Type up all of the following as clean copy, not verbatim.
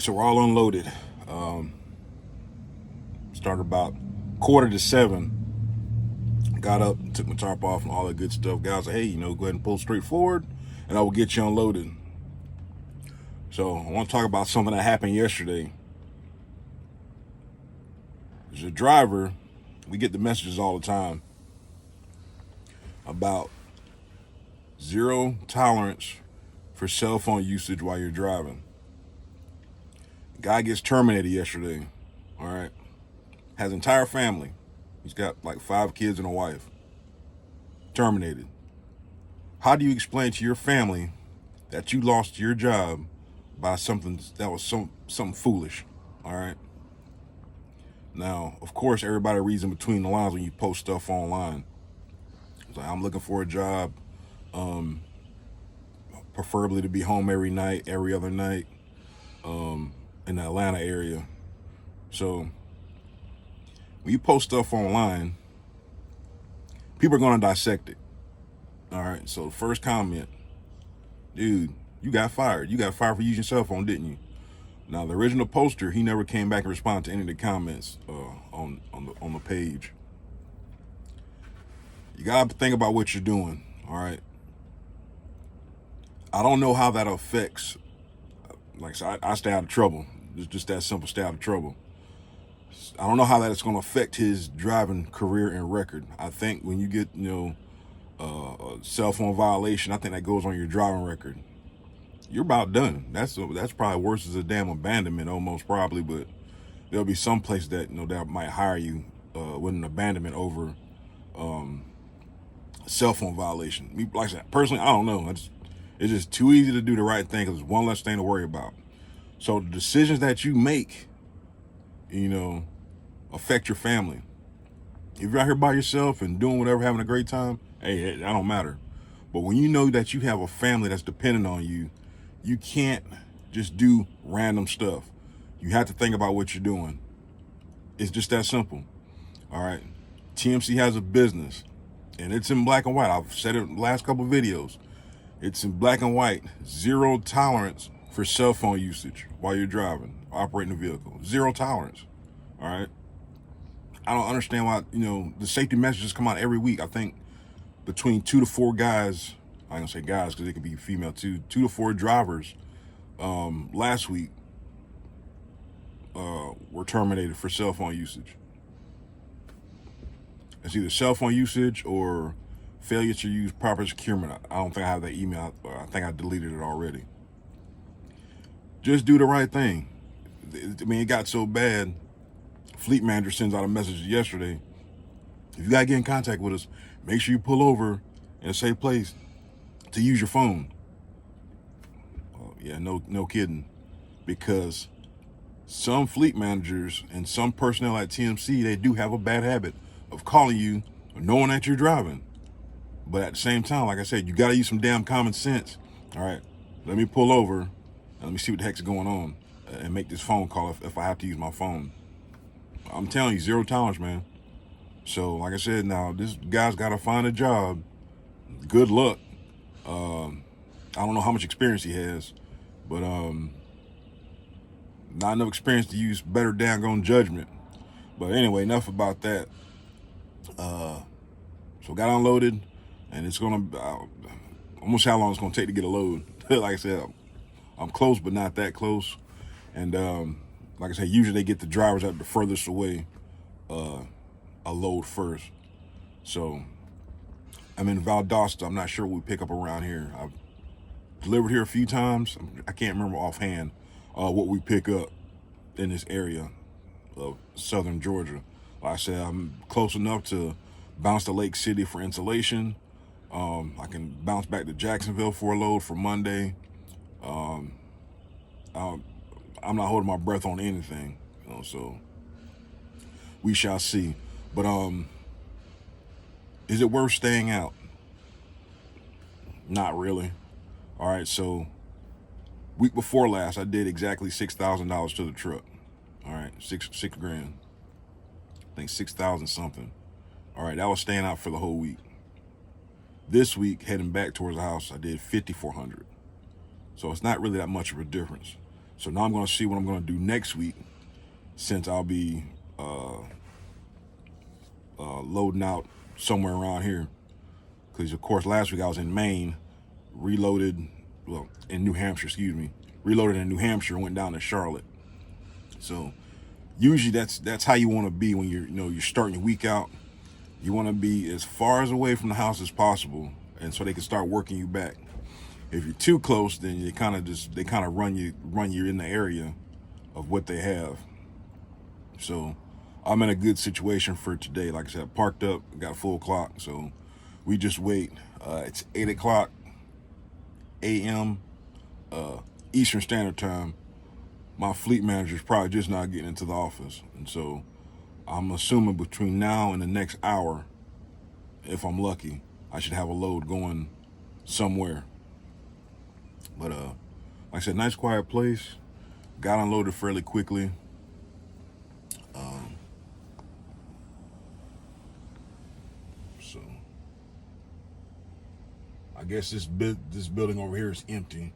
So we're all unloaded. Started about 6:45. Got up, took my tarp off and all that good stuff. Guys like, hey, go ahead and pull straight forward and I will get you unloaded. So I want to talk about something that happened yesterday. As a driver, we get the messages all the time about zero tolerance for cell phone usage while you're driving. Guy gets terminated yesterday. All right. Has entire family. He's got like 5 kids and a wife. Terminated. How do you explain to your family that you lost your job by something that was something foolish? All right. Now, of course, everybody reads in between the lines when you post stuff online. It's like, I'm looking for a job, preferably to be home every night, every other night, in the Atlanta area. So when you post stuff online, people are going to dissect it. All right. So the first comment, dude, you got fired. You got fired for using your cell phone, didn't you? Now the original poster, he never came back and responded to any of the comments on the page. You gotta think about what you're doing. All right. I don't know how that affects. Like I said, I stay out of trouble. It's just that simple. Stay out of trouble. I don't know how that is going to affect his driving career and record. I think when you get a cell phone violation, I think that goes on your driving record. You're about done. That's probably worse as a damn abandonment, almost probably. But there'll be some place that that might hire you with an abandonment over cell phone violation. Me, like I said, personally, I don't know. It's just too easy to do the right thing because it's one less thing to worry about. So the decisions that you make, affect your family. If you're out here by yourself and doing whatever, having a great time, hey, that don't matter. But when you know that you have a family that's dependent on you, you can't just do random stuff. You have to think about what you're doing. It's just that simple. All right. TMC has a business, and it's in black and white. I've said it in the last couple of videos. It's in black and white. Zero tolerance for cell phone usage while you're driving, operating a vehicle. Zero tolerance. All right. I don't understand why, the safety messages come out every week. I think between 2 to 4 guys, I'm going to say guys because it could be female too, 2 to 4 drivers last week were terminated for cell phone usage. It's either cell phone usage or failure to use proper securement. I don't think I have that email. I think I deleted it already. Just do the right thing. I mean, it got so bad. Fleet manager sends out a message yesterday. If you gotta get in contact with us, make sure you pull over in a safe place to use your phone. Yeah, no kidding. Because some fleet managers and some personnel at TMC, they do have a bad habit of calling you knowing that you're driving. But at the same time, like I said, you gotta use some damn common sense. All right, let me pull over and let me see what the heck's going on and make this phone call if I have to use my phone. I'm telling you, zero tolerance, man. So, like I said, now this guy's got to find a job. Good luck. I don't know how much experience he has, but not enough experience to use better daggone judgment. But anyway, enough about that. So got unloaded, and it's gonna almost how long it's gonna take to get a load. Like I said, I'm close, but not that close. And like I said, usually they get the drivers that are the furthest away a load first. So I'm in Valdosta. I'm not sure what we pick up around here. I've delivered here a few times. I can't remember offhand what we pick up in this area of southern Georgia. Like I said, I'm close enough to bounce to Lake City for insulation. I can bounce back to Jacksonville for a load for Monday. I'm not holding my breath on anything, so we shall see. But is it worth staying out? Not really. All right, so week before last, I did exactly $6,000 to the truck. All right, six grand. I think 6,000 something. All right, that was staying out for the whole week. This week, heading back towards the house, I did 5,400. So it's not really that much of a difference. So now I'm going to see what I'm going to do next week, since I'll be loading out somewhere around here. Because, of course, last week I was in Maine, reloaded, well, in New Hampshire, excuse me, reloaded in New Hampshire, went down to Charlotte. So usually that's how you want to be when you're starting your week out. You want to be as far as away from the house as possible, and so they can start working you back. If you're too close, then they kind of run you in the area of what they have. So I'm in a good situation for today. Like I said, parked up, got a full clock, so we just wait. It's 8 o'clock a.m. Eastern Standard Time. My fleet manager's probably just not getting into the office, and so I'm assuming between now and the next hour, if I'm lucky, I should have a load going somewhere. But like I said, nice quiet place. Got unloaded fairly quickly. So I guess this building over here is empty.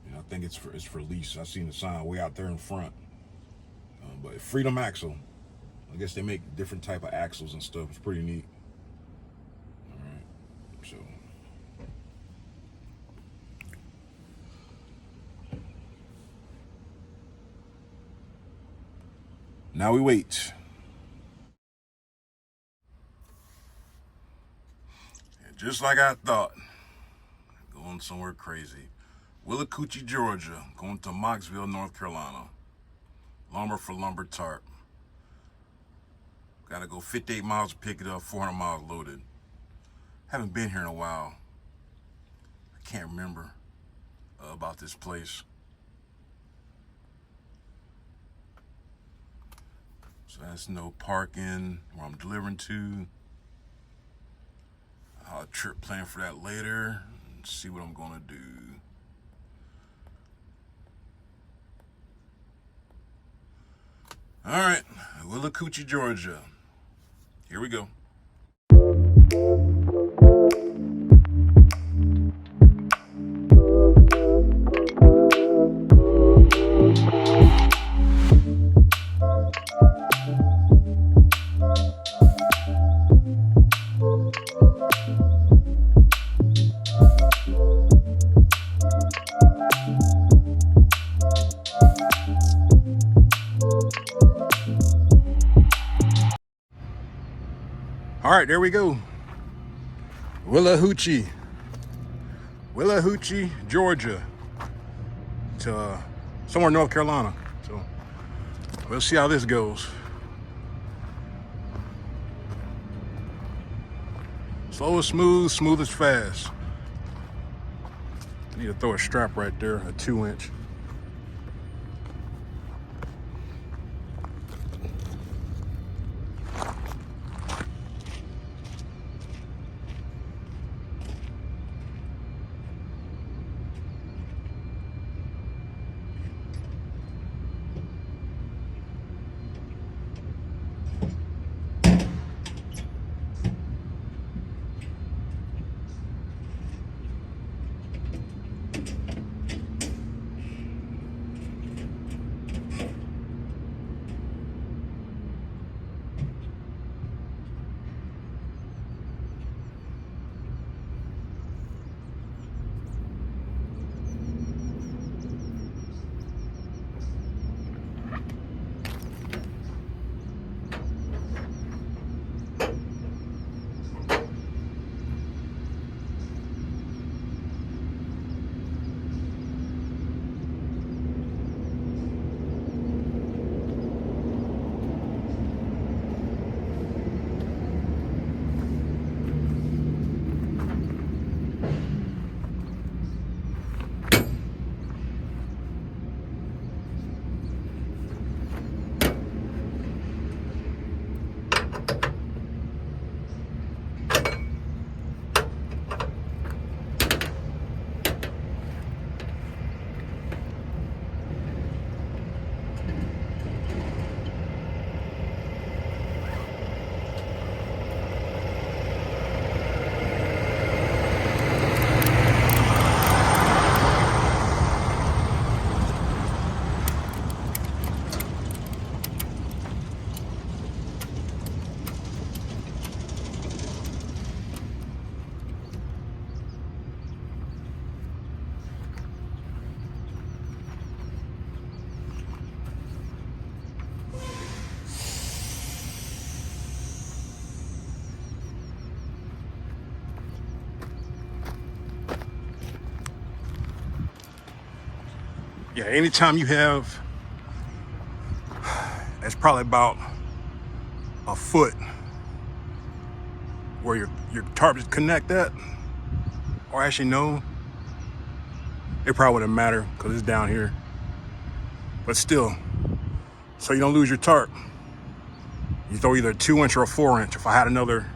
And I think it's for lease. I seen the sign way out there in front. But Freedom Axle. I guess they make different type of axles and stuff. It's pretty neat. All right. So now we wait. And just like I thought, going somewhere crazy. Willacoochee, Georgia, going to Mocksville, North Carolina. Lumber for lumber tarp. Got to go 58 miles to pick it up, 400 miles loaded. Haven't been here in a while. I can't remember about this place. So that's no parking where I'm delivering to. I'll trip plan for that later and see what I'm going to do. All right, Willacoochee, Georgia. Here we go. All right, there we go. Willacoochee, Georgia, to somewhere in North Carolina. So we'll see how this goes. Slow is smooth, smooth is fast. I need to throw a strap right there, a 2-inch. Yeah, anytime you have, it's probably about a foot where your tarp is connect at, or actually no, it probably wouldn't matter because it's down here. But still, so you don't lose your tarp, you throw either a 2-inch or a 4-inch. If I had another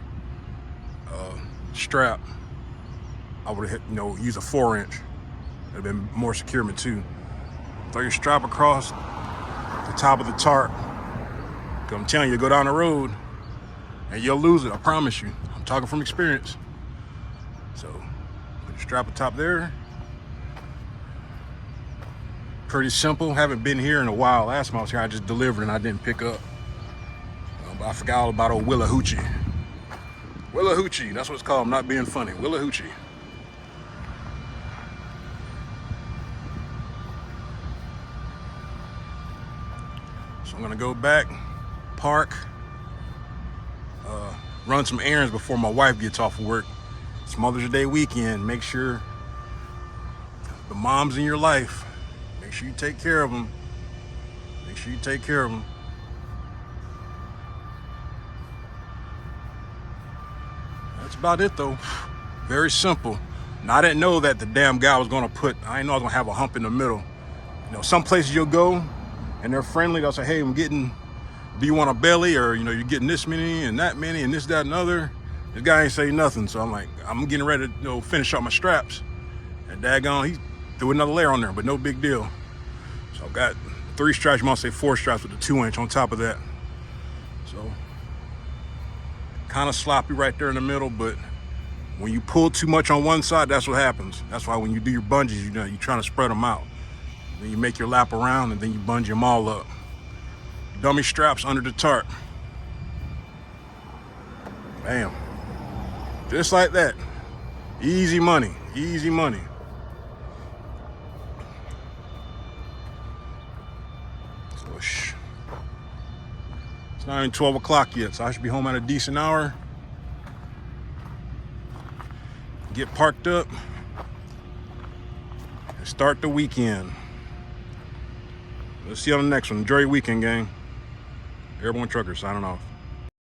strap, I would have use a 4-inch. It'd have been more securement too. Throw your strap across the top of the tarp. Cause I'm telling you, go down the road and you'll lose it. I promise you. I'm talking from experience. So put your strap on top there. Pretty simple. Haven't been here in a while. Last time I was here, I just delivered and I didn't pick up. But I forgot all about old Willahoochie. Willahoochie, that's what it's called. I'm not being funny. Willahoochie. So I'm gonna go back, park, run some errands before my wife gets off of work. It's Mother's Day weekend. Make sure the moms in your life, make sure you take care of them. Make sure you take care of them. That's about it though. Very simple. Now I didn't know that the damn guy was gonna I didn't know I was gonna have a hump in the middle. Some places you'll go and they're friendly. They'll say, hey, do you want a belly? Or, you're getting this many and that many and this, that, and other. This guy ain't say nothing. So I'm like, I'm getting ready to finish up my straps. And daggone, he threw another layer on there, but no big deal. So I've got 3 straps, you might say 4 straps with the 2-inch on top of that. So kind of sloppy right there in the middle, but when you pull too much on one side, that's what happens. That's why when you do your bungees, you're trying to spread them out. Then you make your lap around and then you bungee them all up. Dummy straps under the tarp. Bam. Just like that. Easy money. Easy money. So, it's not even 12 o'clock yet, so I should be home at a decent hour. Get parked up and start the weekend. Let's see you on the next one. Enjoy your weekend, gang. Airborne Trucker signing off.